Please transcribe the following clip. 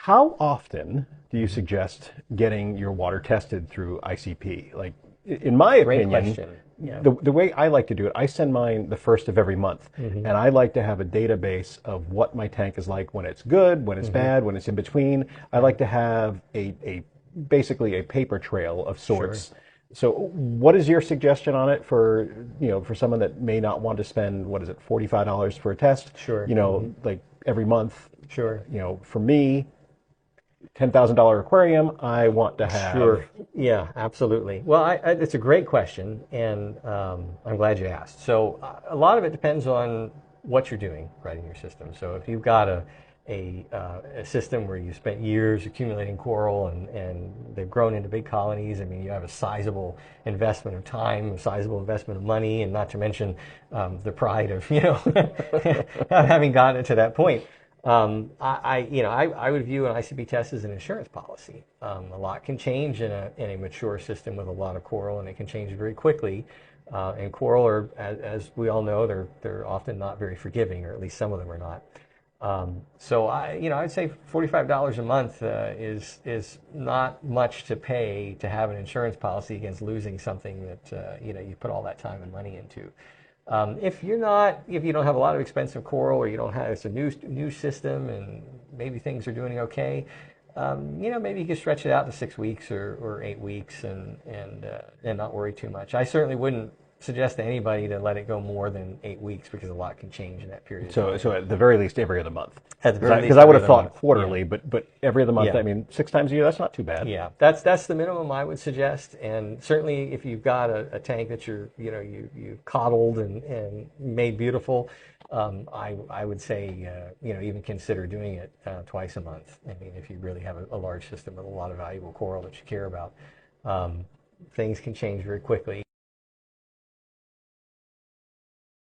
how often do you suggest getting your water tested through ICP? Like, in my Great opinion, question. Yeah. the way I like to do it, I send mine the first of every month, and I like to have a database of what my tank is like when it's good, when it's bad, when it's in between. I like to have a basically a paper trail of sorts. Sure. So what is your suggestion on it for, for someone that may not want to spend, what is it, $45 for a test? Sure. Like every month. Sure. For me, $10,000 aquarium, I want to have. Sure. Yeah, absolutely. Well, it's a great question, and I'm glad you asked. So a lot of it depends on what you're doing right in your system. So if you've got a system where you spent years accumulating coral and they've grown into big colonies, I mean, you have a sizable investment of time, a sizable investment of money, and not to mention the pride of, having gotten it to that point. I would view an ICP test as an insurance policy. A lot can change in a mature system with a lot of coral, and it can change very quickly. And coral are, as we all know, they're often not very forgiving, or at least some of them are not. So I'd say $45 a month is not much to pay to have an insurance policy against losing something that you put all that time and money into. If you don't have a lot of expensive coral, or you don't have, it's a new system, and maybe things are doing okay, maybe you can stretch it out to 6 weeks or 8 weeks and not worry too much. I certainly wouldn't suggest to anybody to let it go more than 8 weeks, because a lot can change in that period. So at the very least, every other month. At the very least, because I would have every other thought month. quarterly, Yeah. but every other month. Yeah. I mean, 6 times a year, that's not too bad. Yeah, that's the minimum I would suggest. And certainly, if you've got a tank that you coddled and made beautiful, I would say even consider doing it twice a month. I mean, if you really have a large system with a lot of valuable coral that you care about, things can change very quickly.